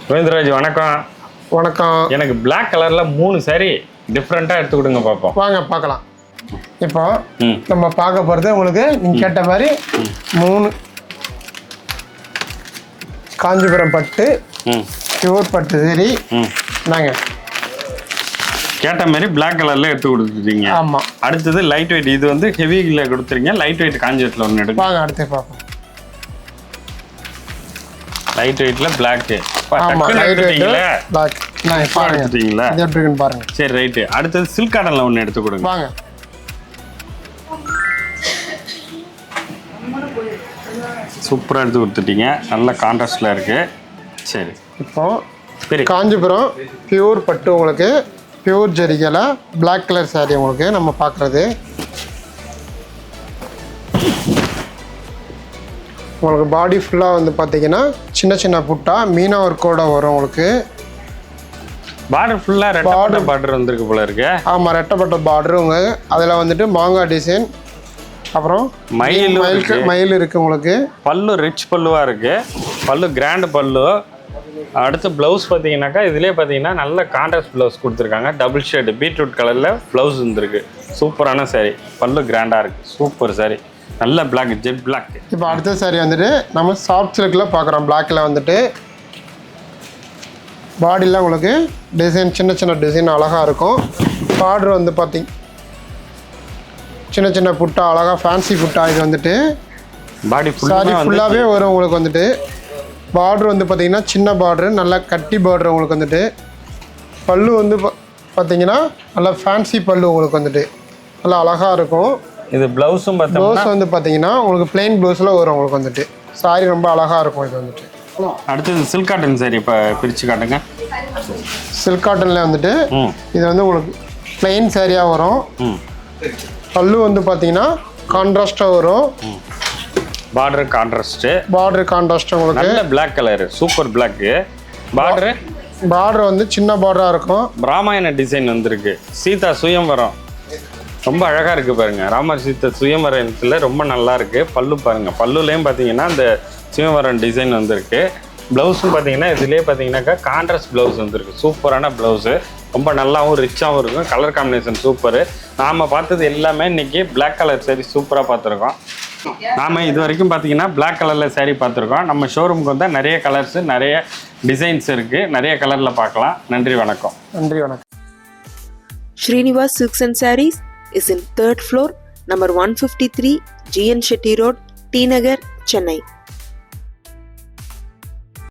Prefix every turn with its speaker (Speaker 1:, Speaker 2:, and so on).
Speaker 1: கோவிந்தராஜ் வணக்கம்.
Speaker 2: வணக்கம்.
Speaker 1: எனக்கு பிளாக் கலர்ல 3 saree டிஃப்ரெண்டா எடுத்து கொடுங்க பார்ப்போம்.
Speaker 2: வாங்க பார்க்கலாம். இப்போ நம்ம பார்க்க போகிறது உங்களுக்கு நீங்கள் கேட்ட மாதிரி 3 காஞ்சிபுரம் பட்டு பியூர் பட்டு சரி நாங்க
Speaker 1: கேட்ட மாதிரி பிளாக் கலர்ல எடுத்து கொடுத்துட்டீங்க.
Speaker 2: ஆமாம்.
Speaker 1: அடுத்தது லைட் வெயிட், இது வந்து ஹெவியில் கொடுத்துருங்க. லைட் வெயிட் காஞ்சிபுரத்தில் ஒன்று எடுங்க.
Speaker 2: வாங்க அடுத்து பார்ப்போம்.
Speaker 1: லைட் வெயிட்ல பிளாக்.
Speaker 2: ஆமாம், லைட் வெயிட் பிளாக். நான்
Speaker 1: எடுத்துட்டீங்களா?
Speaker 2: இது எப்படி இருக்குன்னு பாருங்க.
Speaker 1: சரி ரைட்டு. அடுத்தது சில்க் காட்டன்ல ஒன்று எடுத்து கொடுங்க.
Speaker 2: வாங்க.
Speaker 1: சூப்பராக எடுத்து கொடுத்துட்டீங்க. நல்ல கான்ட்ராஸ்டில் இருக்கு. சரி,
Speaker 2: இப்போ
Speaker 1: சரி.
Speaker 2: காஞ்சிபுரம் பியூர் பட்டு உங்களுக்கு பியூர் ஜரிகையில் பிளாக் கலர் சாரீ உங்களுக்கு நம்ம பார்க்குறது. உங்களுக்கு பாடி ஃபுல்லாக வந்து பார்த்தீங்கன்னா சின்ன சின்ன புட்டா மீனா ஒர்க்கோட வரும் உங்களுக்கு.
Speaker 1: பார்டர் ஃபுல்லாக ரெட்டை பார்டர் வந்திருக்கு போல இருக்கு.
Speaker 2: ஆமாம், ரெட்டப்பட்ட பார்டருங்க. அதில் வந்துட்டு மாங்காய் டிசைன், அப்புறம் மயில் இருக்குது உங்களுக்கு.
Speaker 1: பல்லு ரிச் பல்லுவாக இருக்குது. பல்லு கிராண்டு பல்லு. அடுத்து ப்ளவுஸ் பார்த்தீங்கன்னாக்கா இதுலேயே பார்த்தீங்கன்னா நல்ல கான்ட்ராஸ்ட் ப்ளவுஸ் கொடுத்துருக்காங்க. டபுள் ஷேடு பீட்ரூட் கலரில் ப்ளவுஸ் வந்துருக்கு. சூப்பரான சாரீ. பல்லு கிராண்டாக இருக்குது. சூப்பர் சாரீ. நல்ல பிளாக், ஜெட் பிளாக்.
Speaker 2: இப்போ அடுத்த சாரீ வந்துட்டு நம்ம சாஃப்ட் சில்கில் பார்க்குறோம். பிளாக்கில் வந்துட்டு பாடியில் உங்களுக்கு டிசைன் சின்ன சின்ன டிசைன் அழகாக இருக்கும். பார்டர் வந்து பார்த்தீங்க சின்ன சின்ன புட்டா அழகாக ஃபேன்சி புட்டா. இது வந்துட்டு
Speaker 1: பாடி
Speaker 2: சாரி ஃபுல்லாகவே வரும் உங்களுக்கு வந்துட்டு. பார்டர் வந்து பார்த்தீங்கன்னா சின்ன பார்டரு, நல்லா கட்டி பார்டர் உங்களுக்கு வந்துட்டு. பல்லு வந்து பார்த்தீங்கன்னா நல்லா ஃபேன்சி பல்லு உங்களுக்கு வந்துட்டு நல்லா அழகாக இருக்கும்.
Speaker 1: இது ப்ளவுஸும்
Speaker 2: ப்ளவுஸ் வந்து பார்த்தீங்கன்னா உங்களுக்கு பிளெயின் ப்ளவுஸில் வரும் உங்களுக்கு வந்துட்டு. சாரி ரொம்ப அழகாக இருக்கும் இது வந்துட்டு.
Speaker 1: அடுத்தது சில்க் காட்டன் சாரி இப்போ பிரித்து காட்டுங்க.
Speaker 2: சில்க் காட்டனில் வந்துட்டு இது வந்து உங்களுக்கு பிளெயின் சாரியாக வரும். பல்லு வந்து பார்த்தீங்கன்னா கான்ட்ராஸ்டாக வரும்.
Speaker 1: Border contrast.
Speaker 2: பார்டர் கான்ட்ராஸ்ட் உங்களுக்கு
Speaker 1: நல்ல black colour, super black.
Speaker 2: Border வந்து சின்ன பார்டராக இருக்கும்.
Speaker 1: ராமாயண டிசைன் வந்திருக்கு. சீதா சுயம்வரம் ரொம்ப அழகாக இருக்குது பாருங்கள். ராமர் சீதா சுயம்வரத்தில் ரொம்ப நல்லா இருக்குது. பல்லு பாருங்கள். பல்லுலேயும் பார்த்தீங்கன்னா அந்த சுயம்வரம் டிசைன் வந்திருக்கு. ப்ளவுஸும் பார்த்தீங்கன்னா இதுலேயே பார்த்தீங்கன்னாக்கா கான்ட்ராஸ்ட் ப்ளவுஸ் வந்திருக்கு. சூப்பரான ப்ளவுஸு. ரொம்ப நல்லாவும் ரிச்சாகவும் இருக்கும். Colour combination super. நாம் பார்த்தது எல்லாமே இன்றைக்கி பிளாக் கலர் சாரி சூப்பராக பார்த்துருக்கோம். நாம் இது வரைக்கும் பார்த்தீங்கன்னா பிளாக் கலரில் சாரீ பார்த்துருக்கோம். நம்ம ஷோரூமுக்கு வந்தால் நிறைய கலர்ஸு நிறைய டிசைன்ஸ் இருக்குது. நிறைய கலரில் பார்க்கலாம். நன்றி, வணக்கம்.
Speaker 2: நன்றி, வணக்கம்.
Speaker 3: Srinivas Silks and Sarees is in 3rd floor, number 153, GN Shetty Road, T Nagar, Chennai.